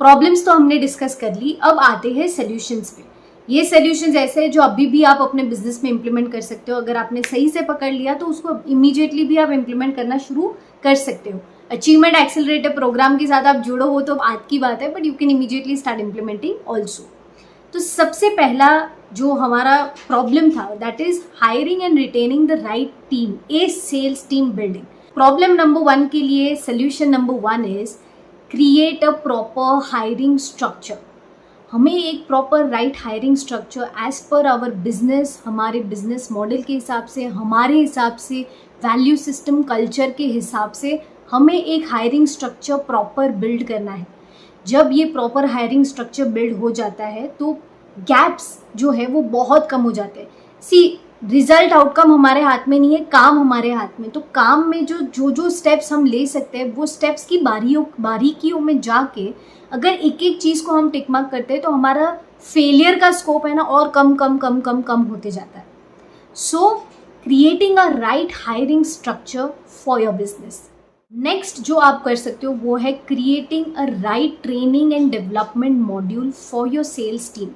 Problems तो हमने discuss कर ली, अब आते हैं सॉल्यूशंस पे। ये सॉल्यूशंस ऐसे हैं जो अभी भी आप अपने बिजनेस में इंप्लीमेंट कर सकते हो। अगर आपने सही से पकड़ लिया तो उसको इमीडिएटली भी आप इंप्लीमेंट करना शुरू कर सकते हो। अचीवमेंट एक्सेलरेटर प्रोग्राम के साथ आप जुड़ो हो तो आज की बात है, but you can immediately start implementing also. तो सबसे पहला जो हमारा प्रॉब्लम था that is hiring and retaining the right team, a sales team building. Problem number 1 के लिए solution number 1 is create a proper hiring structure. हमें एक proper right hiring structure as per our business, हमारे business model के हिसाब से, हमारे हिसाब से, वैल्यू सिस्टम कल्चर के हिसाब से हमें एक हायरिंग स्ट्रक्चर प्रॉपर बिल्ड करना है। जब ये प्रॉपर हायरिंग स्ट्रक्चर बिल्ड हो जाता है तो गैप्स जो है वो बहुत कम हो जाते हैं। सी, रिजल्ट आउटकम हमारे हाथ में नहीं है, काम हमारे हाथ में। तो काम में जो स्टेप्स हम ले सकते हैं वो स्टेप्स की बारीकियों में जाके अगर एक एक चीज़ को हम टिक मार्क करते हैं तो हमारा फेलियर का स्कोप है ना और कम होते जाता है। So creating a right hiring structure for your business. Next जो आप कर सकते हो वो है creating a right training and development module for your sales team.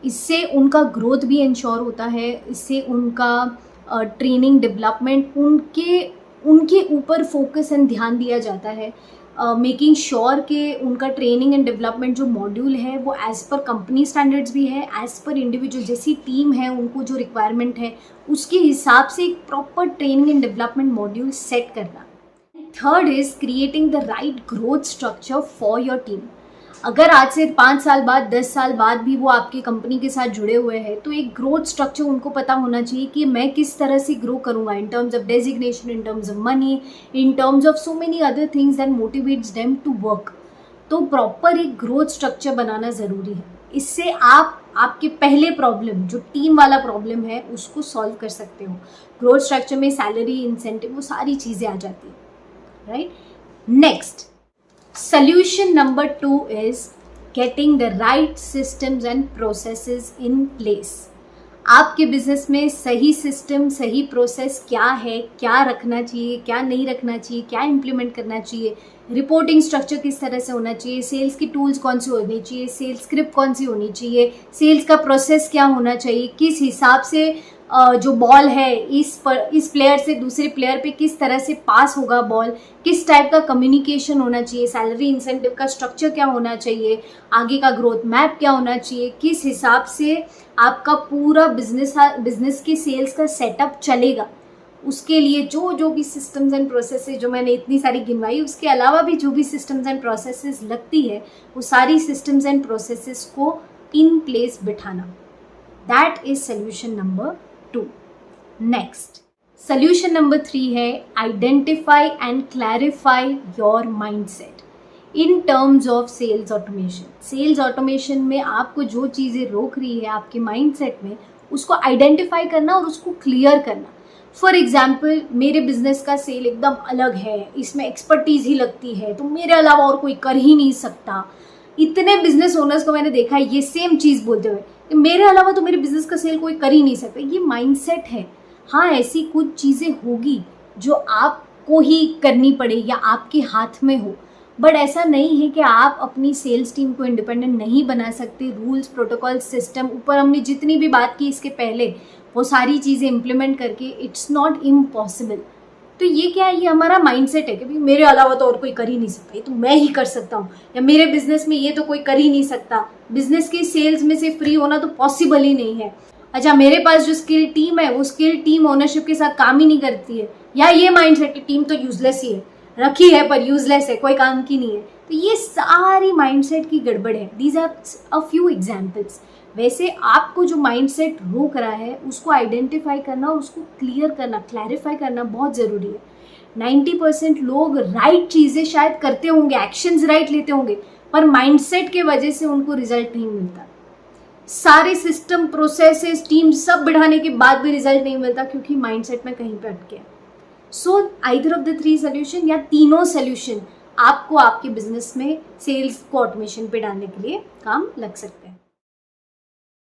इससे उनका ग्रोथ भी इंश्योर होता है, इससे उनका ट्रेनिंग डेवलपमेंट उनके ऊपर फोकस एंड ध्यान दिया जाता है, मेकिंग श्योर कि उनका ट्रेनिंग एंड डेवलपमेंट जो मॉड्यूल है वो एज़ पर कंपनी स्टैंडर्ड्स भी है, एज़ पर इंडिविजुअल जैसी टीम है उनको जो रिक्वायरमेंट है उसके हिसाब से एक proper training and development module set करना। Third is creating the right growth structure for your team. अगर आज से 5 साल बाद 10 साल बाद भी वो आपकी कंपनी के साथ जुड़े हुए हैं तो एक ग्रोथ स्ट्रक्चर उनको पता होना चाहिए कि मैं किस तरह से ग्रो करूँगा in terms of designation, in terms of money, in terms of so many other things that motivates them to work. तो प्रॉपर एक ग्रोथ स्ट्रक्चर बनाना ज़रूरी है। इससे आप आपके पहले प्रॉब्लम जो टीम वाला प्रॉब्लम है उसको सॉल्व कर सकते हो। ग्रोथ स्ट्रक्चर में सैलरी, इंसेंटिव, वो सारी चीज़ें आ जाती हैं, right. Next solution number 2 is getting the right systems and processes in place। आपके बिजनेस में सही सिस्टम, सही प्रोसेस क्या है, क्या रखना चाहिए, क्या नहीं रखना चाहिए, क्या इम्प्लीमेंट करना चाहिए, रिपोर्टिंग स्ट्रक्चर किस तरह से होना चाहिए, सेल्स की टूल्स कौन सी होनी चाहिए, सेल्स स्क्रिप्ट कौन सी होनी चाहिए, सेल्स का प्रोसेस क्या होना चाहिए, किस हिसाब से जो बॉल है इस प्लेयर से दूसरे प्लेयर पे किस तरह से पास होगा बॉल, किस टाइप का कम्युनिकेशन होना चाहिए, सैलरी इंसेंटिव का स्ट्रक्चर क्या होना चाहिए, आगे का ग्रोथ मैप क्या होना चाहिए, किस हिसाब से आपका पूरा बिजनेस के सेल्स का सेटअप चलेगा। उसके लिए जो भी सिस्टम्स एंड प्रोसेसेस जो मैंने इतनी सारी गिनवाई, उसके अलावा भी जो भी सिस्टम्स एंड प्रोसेसेस लगती है वो सारी सिस्टम्स एंड प्रोसेसेस को इन प्लेस बिठाना। That is solution number 2। Next solution number 3 है identify and clarify your mindset in terms of sales automation. Sales automation में आपको जो चीज़ें रोक रही है आपके माइंडसेट में, उसको आइडेंटिफाई करना और उसको क्लियर करना। फॉर एग्जाम्पल, मेरे बिजनेस का सेल एकदम अलग है, इसमें एक्सपर्टीज ही लगती है, तो मेरे अलावा और कोई कर ही नहीं सकता। इतने बिजनेस ओनर्स को मैंने देखा है ये सेम चीज़ बोलते हुए कि मेरे अलावा तो मेरे बिजनेस का सेल कोई कर ही नहीं सकता। ये माइंडसेट है। हाँ, ऐसी कुछ चीज़ें होगी जो आपको ही करनी पड़े या आपके हाथ में हो, बट ऐसा नहीं है कि आप अपनी सेल्स टीम को इंडिपेंडेंट नहीं बना सकते। रूल्स, प्रोटोकॉल, सिस्टम, ऊपर हमने जितनी भी बात की इसके पहले वो सारी चीज़ें इम्प्लीमेंट करके इट्स नॉट इम्पॉसिबल। तो ये क्या है, ये हमारा माइंडसेट है कि भाई मेरे अलावा तो और कोई कर ही नहीं सकता, ये तो मैं ही कर सकता हूँ, या मेरे बिजनेस में ये तो कोई कर ही नहीं सकता, बिजनेस के सेल्स में से फ्री होना तो पॉसिबल ही नहीं है। अच्छा, मेरे पास जो स्किल टीम है वो स्किल टीम ओनरशिप के साथ काम ही नहीं करती है, या ये माइंडसेट की टीम तो यूजलेस ही है, रखी है पर यूजलेस है, कोई काम की नहीं है। तो ये सारी माइंडसेट की गड़बड़ है। These are a few examples. वैसे आपको जो माइंडसेट रोक रहा है उसको आइडेंटिफाई करना और उसको क्लियर करना, क्लैरिफाई करना बहुत ज़रूरी है। 90% लोग राइट चीज़ें शायद करते होंगे, एक्शंस राइट लेते होंगे, पर माइंडसेट के वजह से उनको रिजल्ट नहीं मिलता। सारे सिस्टम, प्रोसेसेस, टीम सब बढ़ाने के बाद भी रिजल्ट नहीं मिलता क्योंकि माइंडसेट में कहीं पे अटके। So either of the 3 solution या तीनों सोल्यूशन आपको आपके बिजनेस में सेल्स को ऑटोमेशन पे डालने के लिए काम लग सकते हैं।